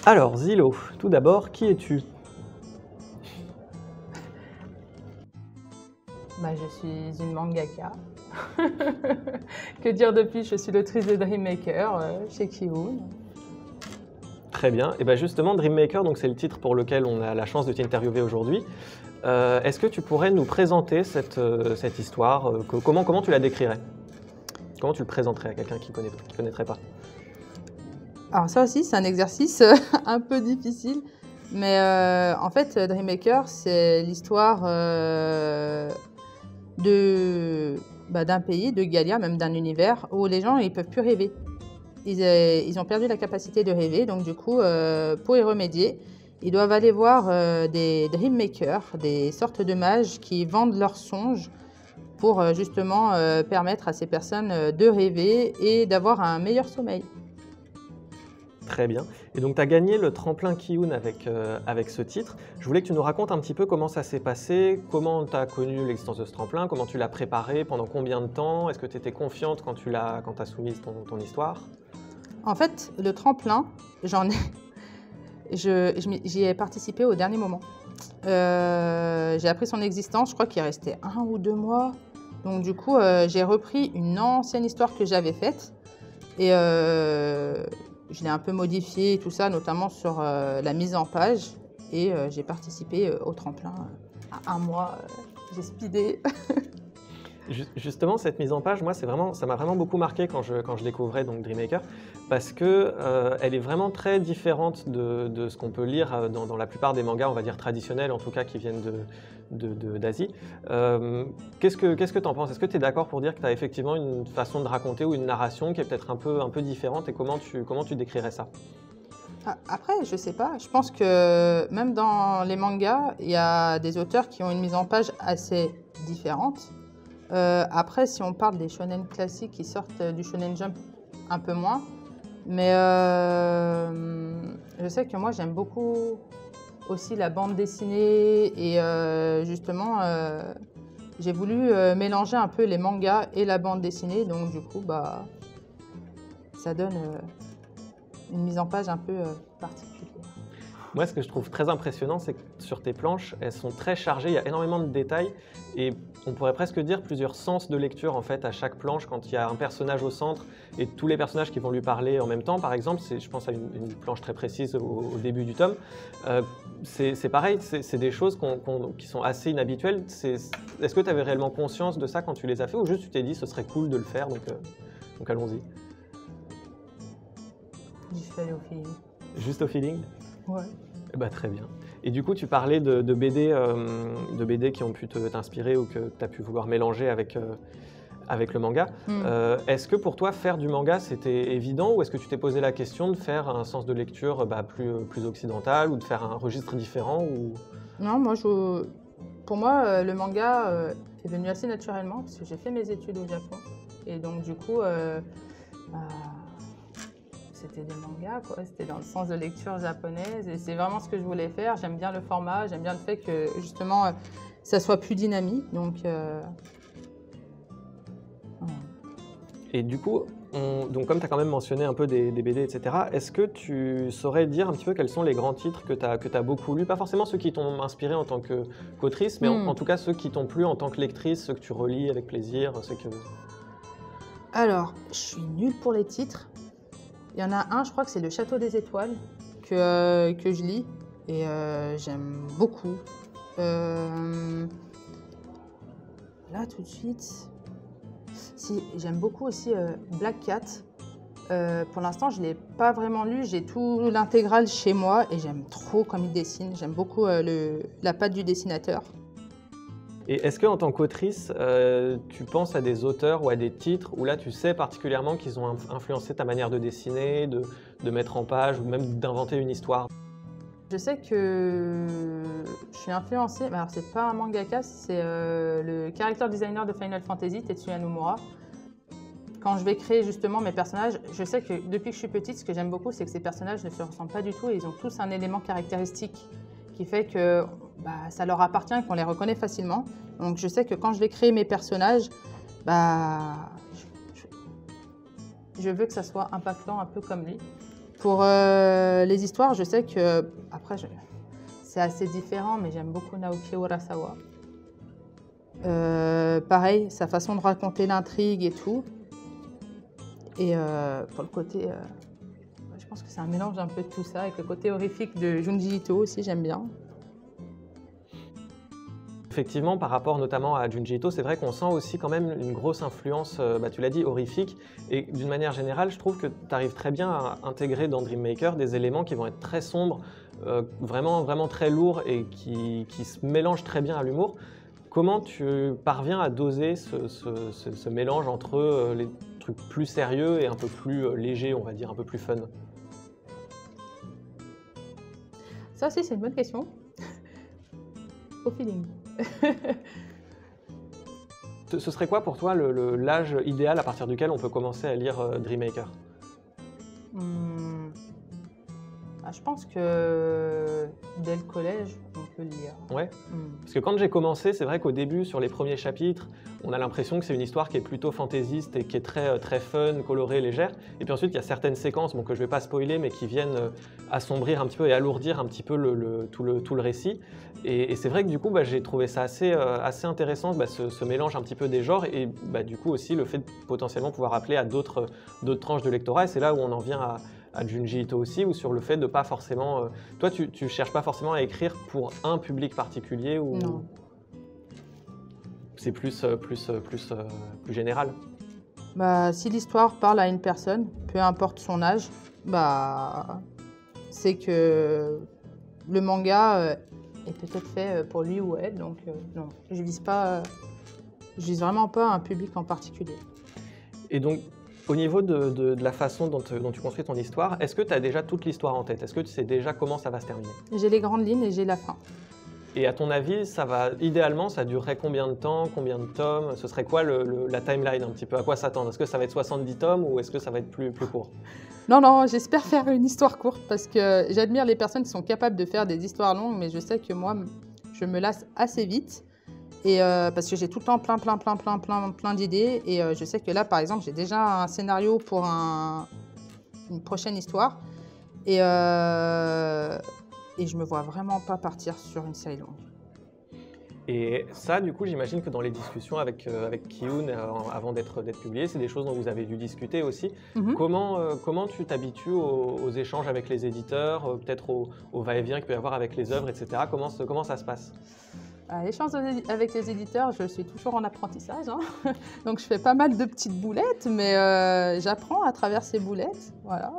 Alors, Zilo, tout d'abord, qui es-tu? Je suis une mangaka. Que dire de plus? Je suis l'autrice de Dream Maker chez Kiun. Très bien. Et justement, Dream Maker, donc c'est le titre pour lequel on a la chance de t'interviewer aujourd'hui. Est-ce que tu pourrais nous présenter cette histoire? Comment tu la décrirais? Comment tu le présenterais à quelqu'un qui ne connaîtrait pas? Alors ça aussi, c'est un exercice un peu difficile. Mais en fait, Dream Maker, c'est l'histoire d'un pays, de Galia, même d'un univers, où les gens ils peuvent plus rêver. Ils ont perdu la capacité de rêver, donc du coup, pour y remédier, ils doivent aller voir des Dream Makers, des sortes de mages qui vendent leurs songes pour justement permettre à ces personnes de rêver et d'avoir un meilleur sommeil. Très bien. Et donc, tu as gagné le tremplin Kiun avec ce titre. Je voulais que tu nous racontes un petit peu comment ça s'est passé, comment tu as connu l'existence de ce tremplin, comment tu l'as préparé, pendant combien de temps, est-ce que tu étais confiante quand tu as soumis ton histoire? En fait, le tremplin, j'y ai participé au dernier moment. J'ai appris son existence, je crois qu'il restait 1 ou 2 mois. Donc du coup, j'ai repris une ancienne histoire que j'avais faite et je l'ai un peu modifiée, tout ça, notamment sur la mise en page. Et j'ai participé au tremplin à 1 mois. J'ai speedé. Justement, cette mise en page, moi, ça m'a vraiment beaucoup marqué quand je découvrais donc Dream Maker, parce que elle est vraiment très différente de ce qu'on peut lire dans la plupart des mangas, on va dire traditionnels, en tout cas qui viennent d'Asie. Qu'est-ce que tu en penses? Est-ce que tu es d'accord pour dire que tu as effectivement une façon de raconter ou une narration qui est peut-être un peu différente, et comment tu décrirais ça? Après, je sais pas. Je pense que même dans les mangas, il y a des auteurs qui ont une mise en page assez différente. Après, si on parle des shonen classiques qui sortent du Shonen Jump, un peu moins. Mais je sais que moi, j'aime beaucoup aussi la bande dessinée. Et justement, j'ai voulu mélanger un peu les mangas et la bande dessinée. Donc du coup, ça donne une mise en page un peu particulière. Moi, ce que je trouve très impressionnant, c'est que sur tes planches, elles sont très chargées, il y a énormément de détails, et on pourrait presque dire plusieurs sens de lecture en fait à chaque planche, quand il y a un personnage au centre et tous les personnages qui vont lui parler en même temps. Par exemple, je pense à une planche très précise au début du tome. C'est pareil, c'est des choses qui sont assez inhabituelles. Est-ce que tu avais réellement conscience de ça quand tu les as fait, ou juste tu t'es dit ce serait cool de le faire, donc allons-y? J'y suis allée au feeling. Juste au feeling? Ouais. Très bien. Et du coup, tu parlais de BD qui ont pu t'inspirer ou que tu as pu vouloir mélanger avec le manga. Est-ce que pour toi, faire du manga, c'était évident, ou est-ce que tu t'es posé la question de faire un sens de lecture plus occidental, ou de faire un registre différent Non, pour moi, le manga est venu assez naturellement parce que j'ai fait mes études au Japon. Et donc, du coup, c'était des mangas, quoi. C'était dans le sens de lecture japonaise et c'est vraiment ce que je voulais faire. J'aime bien le format, j'aime bien le fait que justement ça soit plus dynamique. Donc, Et du coup, donc comme tu as quand même mentionné un peu des BD, etc., est-ce que tu saurais dire un petit peu quels sont les grands titres que tu as beaucoup lus? Pas forcément ceux qui t'ont inspiré en tant qu'autrice, mais en tout cas ceux qui t'ont plu en tant que lectrice, ceux que tu relis avec plaisir, Alors, je suis nulle pour les titres. Il y en a un, je crois que c'est Le Château des Étoiles, que je lis et j'aime beaucoup. Là, tout de suite, si, j'aime beaucoup aussi Black Cat. Pour l'instant, je ne l'ai pas vraiment lu, j'ai tout l'intégrale chez moi et j'aime trop comme il dessine. J'aime beaucoup la patte du dessinateur. Et est-ce qu'en tant qu'autrice, tu penses à des auteurs ou à des titres où là tu sais particulièrement qu'ils ont influencé ta manière de dessiner, de mettre en page, ou même d'inventer une histoire? Je sais que je suis influencée, mais alors c'est pas un mangaka, c'est le character designer de Final Fantasy, Tetsuya Nomura. Quand je vais créer justement mes personnages, je sais que depuis que je suis petite, ce que j'aime beaucoup, c'est que ces personnages ne se ressemblent pas du tout et ils ont tous un élément caractéristique qui fait que ça leur appartient et qu'on les reconnaît facilement. Donc je sais que quand je vais créer mes personnages, je veux que ça soit impactant un peu comme lui. Pour les histoires, je sais que, après, c'est assez différent, mais j'aime beaucoup Naoki Urasawa. Pareil, sa façon de raconter l'intrigue et tout. Et pour le côté, je pense que c'est un mélange un peu de tout ça, avec le côté horrifique de Junji Ito aussi, j'aime bien. Effectivement, par rapport notamment à Junji Ito, c'est vrai qu'on sent aussi quand même une grosse influence, tu l'as dit, horrifique. Et d'une manière générale, je trouve que tu arrives très bien à intégrer dans Dream Maker des éléments qui vont être très sombres, vraiment, vraiment très lourds et qui se mélangent très bien à l'humour. Comment tu parviens à doser ce mélange entre les trucs plus sérieux et un peu plus légers, on va dire, un peu plus fun? Ça aussi, c'est une bonne question. Au feeling. Ce serait quoi pour toi l'âge idéal à partir duquel on peut commencer à lire Dream Maker? Je pense que dès le collège, on peut le lire. Ouais. Parce que quand j'ai commencé, c'est vrai qu'au début, sur les premiers chapitres, on a l'impression que c'est une histoire qui est plutôt fantaisiste et qui est très, très fun, colorée, légère. Et puis ensuite, il y a certaines séquences, que je ne vais pas spoiler, mais qui viennent assombrir un petit peu et alourdir un petit peu tout le récit. Et c'est vrai que du coup, j'ai trouvé ça assez intéressant, ce mélange un petit peu des genres et du coup aussi le fait de potentiellement pouvoir appeler à d'autres tranches de lectorat. Et c'est là où on en vient à Junji Ito aussi, ou sur le fait de pas forcément... toi, tu cherches pas forcément à écrire pour un public particulier ou... Non. C'est plus général? Si l'histoire parle à une personne, peu importe son âge, c'est que le manga est peut-être fait pour lui ou elle. Donc non, je vise vraiment pas un public en particulier. Et donc, au niveau de la façon dont tu construis ton histoire, est-ce que tu as déjà toute l'histoire en tête? Est-ce que tu sais déjà comment ça va se terminer? J'ai les grandes lignes et j'ai la fin. Et à ton avis, idéalement, ça durerait combien de temps, combien de tomes? Ce serait quoi la timeline un petit peu? À quoi s'attendre? Est-ce que ça va être 70 tomes ou est-ce que ça va être plus court? Non, j'espère faire une histoire courte parce que j'admire les personnes qui sont capables de faire des histoires longues, mais je sais que moi, je me lasse assez vite. Et parce que j'ai tout le temps plein d'idées. Et je sais que là, par exemple, j'ai déjà un scénario pour une prochaine histoire. Et je me vois vraiment pas partir sur une série longue. Et ça, du coup, j'imagine que dans les discussions avec Ki-hoon avant d'être publié, c'est des choses dont vous avez dû discuter aussi. Comment tu t'habitues aux échanges avec les éditeurs, peut-être au va-et-vient qu'il peut y avoir avec les œuvres, etc. Comment ça se passe? L'échange avec les éditeurs, je suis toujours en apprentissage. Donc je fais pas mal de petites boulettes, mais j'apprends à travers ces boulettes. Voilà.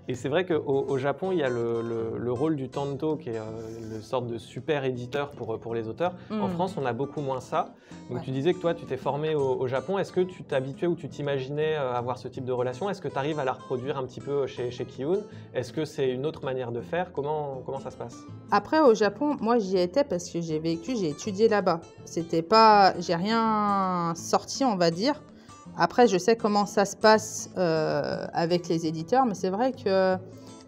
Et c'est vrai qu'au Japon, il y a le rôle du tanto, qui est une sorte de super éditeur pour les auteurs. En France, on a beaucoup moins ça. Donc ouais. Tu disais que toi, tu t'es formé au Japon. Est-ce que tu t'habituais ou tu t'imaginais avoir ce type de relation? Est-ce que tu arrives à la reproduire un petit peu chez Ki-hoon? Est-ce que c'est une autre manière de faire? Comment ça se passe? Après, au Japon, moi, j'y étais parce que j'ai étudié là-bas. J'ai rien sorti, on va dire. Après, je sais comment ça se passe avec les éditeurs, mais c'est vrai que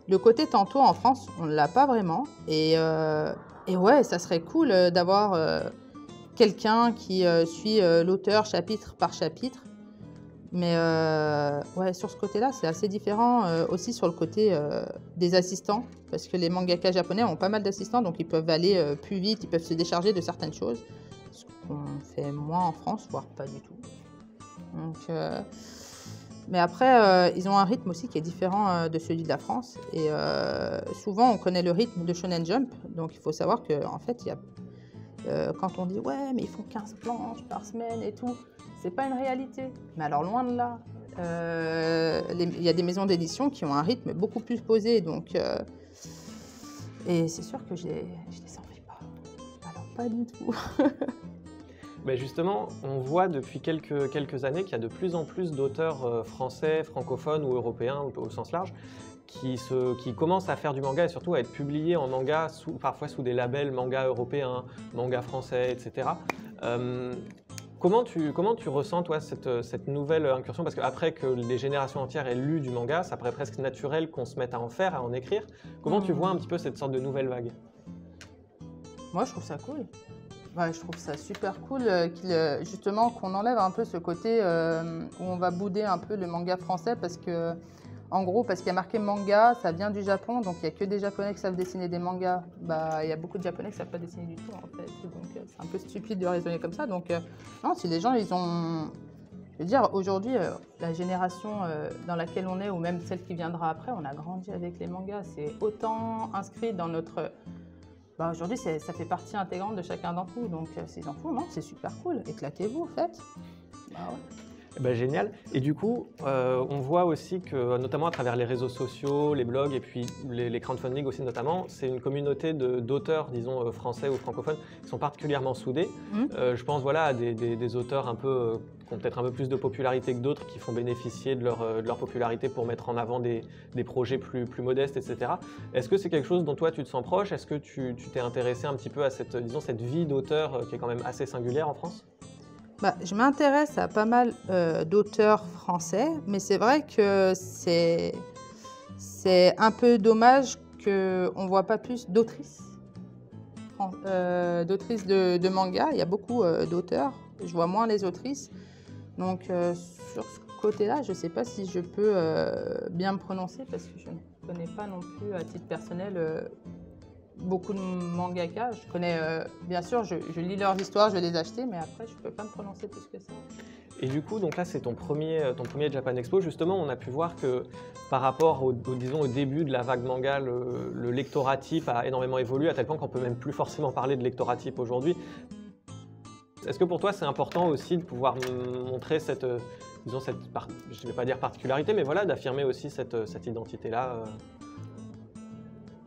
le côté tanto en France, on ne l'a pas vraiment. Et ouais, ça serait cool d'avoir quelqu'un qui suit l'auteur chapitre par chapitre. Mais ouais, sur ce côté-là, c'est assez différent aussi sur le côté des assistants, parce que les mangaka japonais ont pas mal d'assistants, donc ils peuvent aller plus vite, ils peuvent se décharger de certaines choses, ce qu'on fait moins en France, voire pas du tout. Donc, mais après, ils ont un rythme aussi qui est différent de celui de la France. Et souvent, on connaît le rythme de Shonen Jump. Donc, il faut savoir qu'en fait, quand on dit « Ouais, mais ils font 15 planches par semaine et tout », c'est pas une réalité. Mais alors, loin de là. Il y a des maisons d'édition qui ont un rythme beaucoup plus posé. Donc, et c'est sûr que je les envie pas. Alors, pas du tout. Ben justement, on voit depuis quelques années qu'il y a de plus en plus d'auteurs français, francophones ou européens au sens large qui commencent à faire du manga et surtout à être publiés en manga, parfois sous des labels manga européens, manga français, etc. Comment tu ressens, toi, cette nouvelle incursion? Parce qu'après que les générations entières aient lu du manga, ça paraît presque naturel qu'on se mette à en faire, à en écrire. Comment tu vois un petit peu cette sorte de nouvelle vague? Moi, je trouve ça cool. Ouais, je trouve ça super cool justement qu'on enlève un peu ce côté où on va bouder un peu le manga français parce que En gros, parce qu'il y a marqué manga, ça vient du Japon, donc il n'y a que des Japonais qui savent dessiner des mangas. Bah, il y a beaucoup de Japonais qui ne savent pas dessiner du tout, en fait. Donc, c'est un peu stupide de raisonner comme ça. Donc, non, si les gens, ils ont... Je veux dire, aujourd'hui, la génération dans laquelle on est, ou même celle qui viendra après, on a grandi avec les mangas. C'est autant inscrit dans notre... Bah, aujourd'hui, ça fait partie intégrante de chacun d'entre nous. Donc, ces enfants, non, c'est super cool. Éclatez-vous, en fait. Bah, ouais. Eh ben, génial. Et du coup, on voit aussi que, notamment à travers les réseaux sociaux, les blogs et puis les crowdfunding aussi notamment, c'est une communauté d'auteurs, disons français ou francophones, qui sont particulièrement soudés. Je pense voilà, à des auteurs un peu, qui ont peut-être un peu plus de popularité que d'autres, qui font bénéficier de leur popularité pour mettre en avant des projets plus modestes, etc. Est-ce que c'est quelque chose dont toi tu te sens proche? Est-ce que tu t'es intéressé un petit peu à cette, disons, cette vie d'auteur qui est quand même assez singulière en France? Bah, je m'intéresse à pas mal d'auteurs français, mais c'est vrai que c'est un peu dommage qu'on ne voit pas plus d'autrices de manga. Il y a beaucoup d'auteurs, je vois moins les autrices. Donc sur ce côté-là, je ne sais pas si je peux bien me prononcer parce que je ne connais pas non plus à titre personnel beaucoup de mangaka. Je connais, bien sûr, je lis leurs histoires, je vais les acheter, mais après, je ne peux pas me prononcer plus que ça. Et du coup, donc là, c'est ton premier Japan Expo. Justement, on a pu voir que par rapport disons, au début de la vague manga, le lectorat type a énormément évolué, à tel point qu'on ne peut même plus forcément parler de lectorat type aujourd'hui. Est-ce que pour toi, c'est important aussi de pouvoir montrer cette, disons, je ne vais pas dire particularité, mais voilà, d'affirmer aussi cette identité-là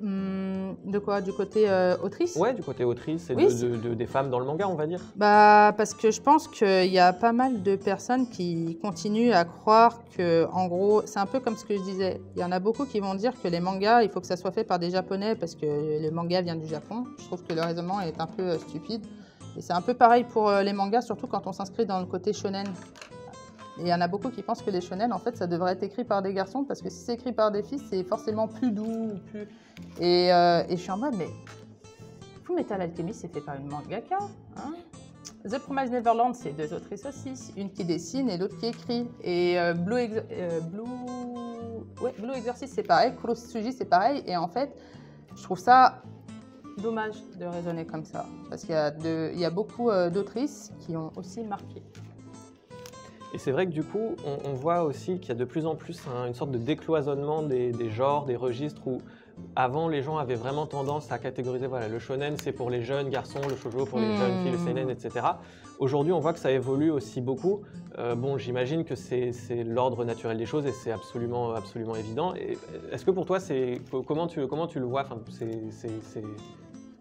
De quoi? Du côté autrice? Ouais, du côté autrice et oui, des femmes dans le manga, on va dire. Bah, parce que je pense qu'il y a pas mal de personnes qui continuent à croire que, en gros, c'est un peu comme ce que je disais. Il y en a beaucoup qui vont dire que les mangas, il faut que ça soit fait par des Japonais parce que le manga vient du Japon. Je trouve que le raisonnement est un peu stupide. Et c'est un peu pareil pour les mangas, surtout quand on s'inscrit dans le côté shonen. Et il y en a beaucoup qui pensent que les shonen, en fait, ça devrait être écrit par des garçons parce que si c'est écrit par des filles, c'est forcément plus doux. Et je suis en mode, mais Fullmetal Alchemist, c'est fait par une mangaka. Hein. The Promised Neverland, c'est deux autrices aussi. Une qui dessine et l'autre qui écrit. Et Blue Exorcist, c'est pareil. Kurosugi, c'est pareil. Et en fait, je trouve ça dommage de raisonner comme ça. Parce qu'il y a beaucoup d'autrices qui ont aussi marqué. Et c'est vrai que du coup, on voit aussi qu'il y a de plus en plus une sorte de décloisonnement des genres, des registres où avant les gens avaient vraiment tendance à catégoriser, voilà, le shonen c'est pour les jeunes garçons, le shoujo pour les jeunes filles, le seinen, etc. Aujourd'hui, on voit que ça évolue aussi beaucoup. Bon, j'imagine que c'est l'ordre naturel des choses et c'est absolument évident. Est-ce que pour toi, comment tu le vois? Enfin,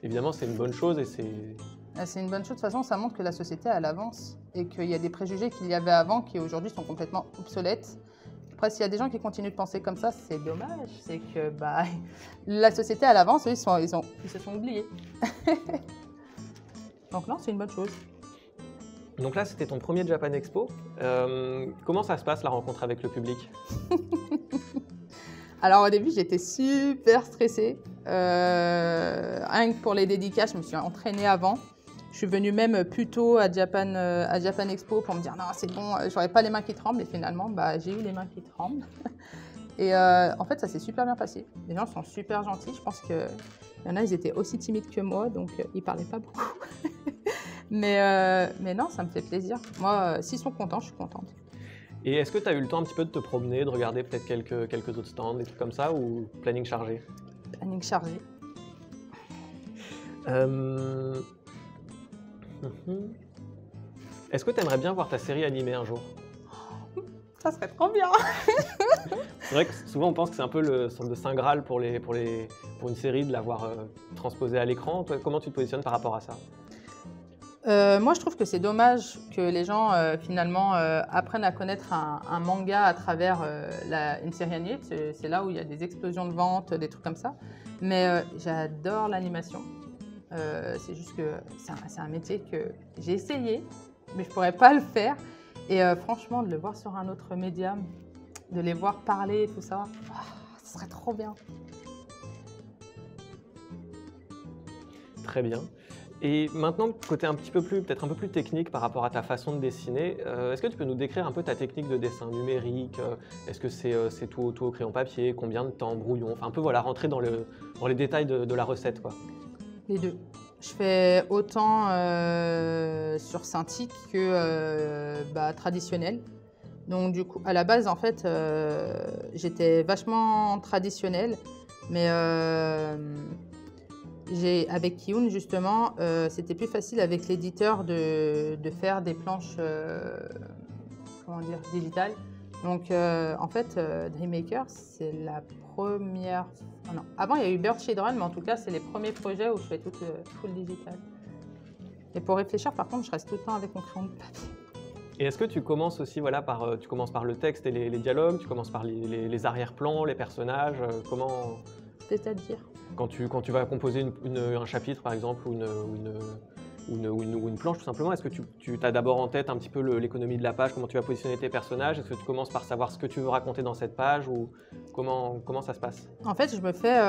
évidemment, c'est une bonne chose et c'est une bonne chose. De toute façon, ça montre que la société, elle avance et qu'il y a des préjugés qu'il y avait avant qui aujourd'hui sont complètement obsolètes. Après, s'il y a des gens qui continuent de penser comme ça, c'est dommage. C'est que bah, la société, elle avance, eux, ils se sont oubliés. Donc non, c'est une bonne chose. Donc là, c'était ton premier Japan Expo. Comment ça se passe, la rencontre avec le public? Alors au début, j'étais super stressée. Rien que pour les dédicaces, je me suis entraînée avant. Je suis venue même plus tôt à Japan Expo pour me dire non, c'est bon, j'aurais pas les mains qui tremblent. Et finalement, bah, j'ai eu les mains qui tremblent. Et en fait, ça s'est super bien passé. Les gens sont super gentils. Je pense qu'il y en a, ils étaient aussi timides que moi, donc ils parlaient pas beaucoup. mais non, ça me fait plaisir. Moi, s'ils sont contents, je suis contente. Et est-ce que tu as eu le temps un petit peu de te promener, de regarder peut-être quelques autres stands, des trucs comme ça, ou planning chargé? Planning chargé. Est-ce que tu aimerais bien voir ta série animée un jour? Ça serait trop bien. C'est vrai que souvent on pense que c'est un peu le sorte de saint graal pour une série de l'avoir transposée à l'écran. Toi, comment tu te positionnes par rapport à ça? Moi, je trouve que c'est dommage que les gens, finalement, apprennent à connaître un manga à travers une série animée. C'est là où il y a des explosions de ventes, des trucs comme ça. Mais j'adore l'animation. C'est juste que c'est un métier que j'ai essayé, mais je ne pourrais pas le faire. Et franchement, de le voir sur un autre médium, de les voir parler et tout ça, ce serait trop bien. Très bien. Et maintenant, côté un petit peu plus, peut-être un peu plus technique par rapport à ta façon de dessiner, est-ce que tu peux nous décrire un peu ta technique de dessin numérique? Est-ce que c'est tout au crayon papier? Combien de temps? Brouillon? Enfin un peu voilà, rentrer dans les détails de la recette, quoi. Les deux. Je fais autant sur Cintiq que traditionnel. Donc du coup, à la base, en fait, j'étais vachement traditionnelle, mais avec Kiyun, justement, c'était plus facile avec l'éditeur de faire des planches comment dire, digitales. Donc, en fait, Dreammaker, c'est la première... Ah non, avant, il y a eu Bird Children, mais en tout cas, c'est les premiers projets où je fais tout le digital. Et pour réfléchir, par contre, je reste tout le temps avec mon crayon de papier. Et est-ce que tu commences aussi voilà, tu commences par le texte et les dialogues, tu commences par les arrière-plans, les personnages, comment... C'est-à-dire? Quand tu vas composer un chapitre, par exemple, ou une planche, tout simplement, est-ce que tu as d'abord en tête un petit peu l'économie de la page, comment tu vas positionner tes personnages? Est-ce que tu commences par savoir ce que tu veux raconter dans cette page, ou comment ça se passe? En fait, je me fais...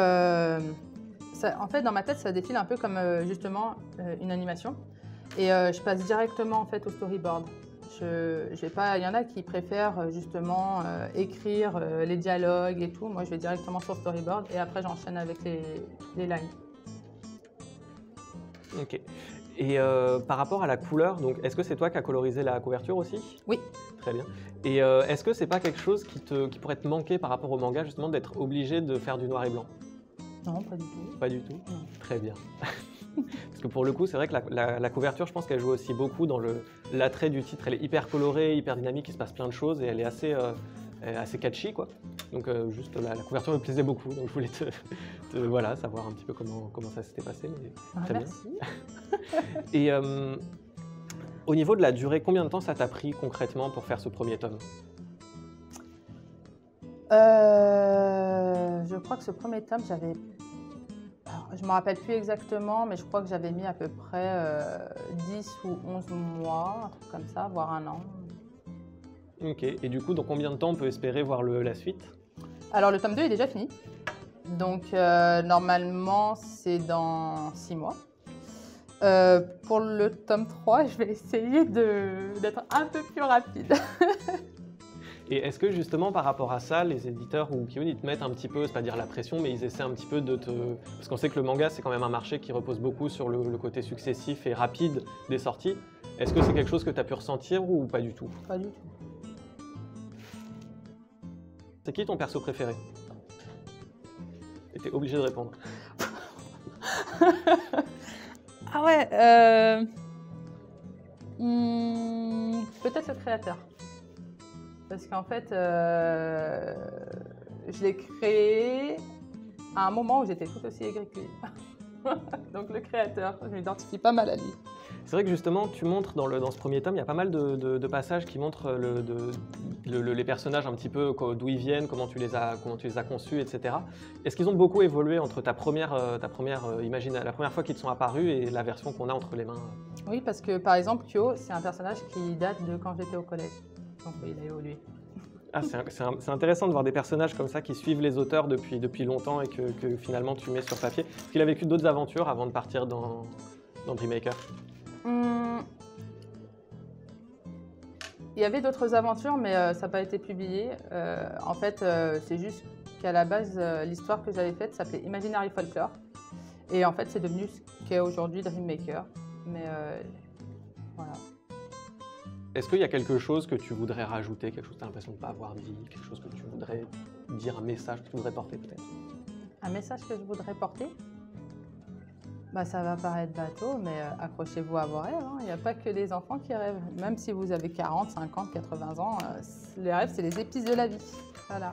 en fait, dans ma tête, ça défile un peu comme, justement, une animation. Et je passe directement, en fait, au storyboard. Il y en a qui préfèrent justement écrire les dialogues et tout. Moi, je vais directement sur storyboard et après, j'enchaîne avec les lines. Ok. Et par rapport à la couleur, donc est-ce que c'est toi qui as colorisé la couverture aussi? Oui. Très bien. Et est-ce que c'est pas quelque chose qui pourrait te manquer par rapport au manga, justement, d'être obligé de faire du noir et blanc? Non, pas du tout. Pas du tout? Non. Très bien. Parce que pour le coup, c'est vrai que la couverture, je pense qu'elle joue aussi beaucoup dans l'attrait du titre. Elle est hyper colorée, hyper dynamique, il se passe plein de choses et elle est assez catchy, quoi. Donc juste la couverture me plaisait beaucoup, donc je voulais voilà, savoir un petit peu comment ça s'était passé. Mais très merci. Bien. Et au niveau de la durée, combien de temps ça t'a pris concrètement pour faire ce premier tome? Je crois que ce premier tome, j'avais... Je ne me rappelle plus exactement, mais je crois que j'avais mis à peu près 10 ou 11 mois, un truc comme ça, voire un an. Ok, et du coup, dans combien de temps on peut espérer voir la suite? Alors, le tome 2 est déjà fini. Donc, normalement, c'est dans 6 mois. Pour le tome 3, je vais essayer d'être un peu plus rapide. Et est-ce que justement par rapport à ça, les éditeurs ou Kiyun, ils te mettent un petit peu, c'est pas dire la pression, mais ils essaient un petit peu de te... Parce qu'on sait que le manga, c'est quand même un marché qui repose beaucoup sur le côté successif et rapide des sorties. Est-ce que c'est quelque chose que tu as pu ressentir ou pas du tout? Pas du tout. C'est qui ton perso préféré? T'es obligé de répondre. Ah ouais, peut-être le créateur. Parce qu'en fait, je l'ai créé à un moment où j'étais tout aussi aigrie que lui. Donc le créateur, je m'identifie pas mal à lui. C'est vrai que justement, tu montres dans ce premier tome, il y a pas mal de passages qui montrent les personnages un petit peu d'où ils viennent, comment tu les as conçus, etc. Est-ce qu'ils ont beaucoup évolué entre la première fois qu'ils te sont apparus et la version qu'on a entre les mains? Oui, parce que par exemple, Kyo, c'est un personnage qui date de quand j'étais au collège. Donc oui, il a évolué. Ah, c'est intéressant de voir des personnages comme ça qui suivent les auteurs depuis longtemps et que finalement tu mets sur papier. Est-ce qu'il a vécu d'autres aventures avant de partir dans Dreammaker? Il y avait d'autres aventures, mais ça n'a pas été publié. En fait, c'est juste qu'à la base, l'histoire que j'avais faite s'appelait Imaginary Folklore. Et en fait, c'est devenu ce qu'est aujourd'hui Dreammaker. Mais voilà. Est-ce qu'il y a quelque chose que tu voudrais rajouter, quelque chose que tu as l'impression de ne pas avoir dit, quelque chose que tu voudrais dire, un message que tu voudrais porter peut-être? Un message que je voudrais porter? Bah, ça va paraître bateau, mais accrochez-vous à vos rêves. Hein. Il n'y a pas que les enfants qui rêvent. Même si vous avez 40, 50, 80 ans, les rêves, c'est les épices de la vie. Voilà.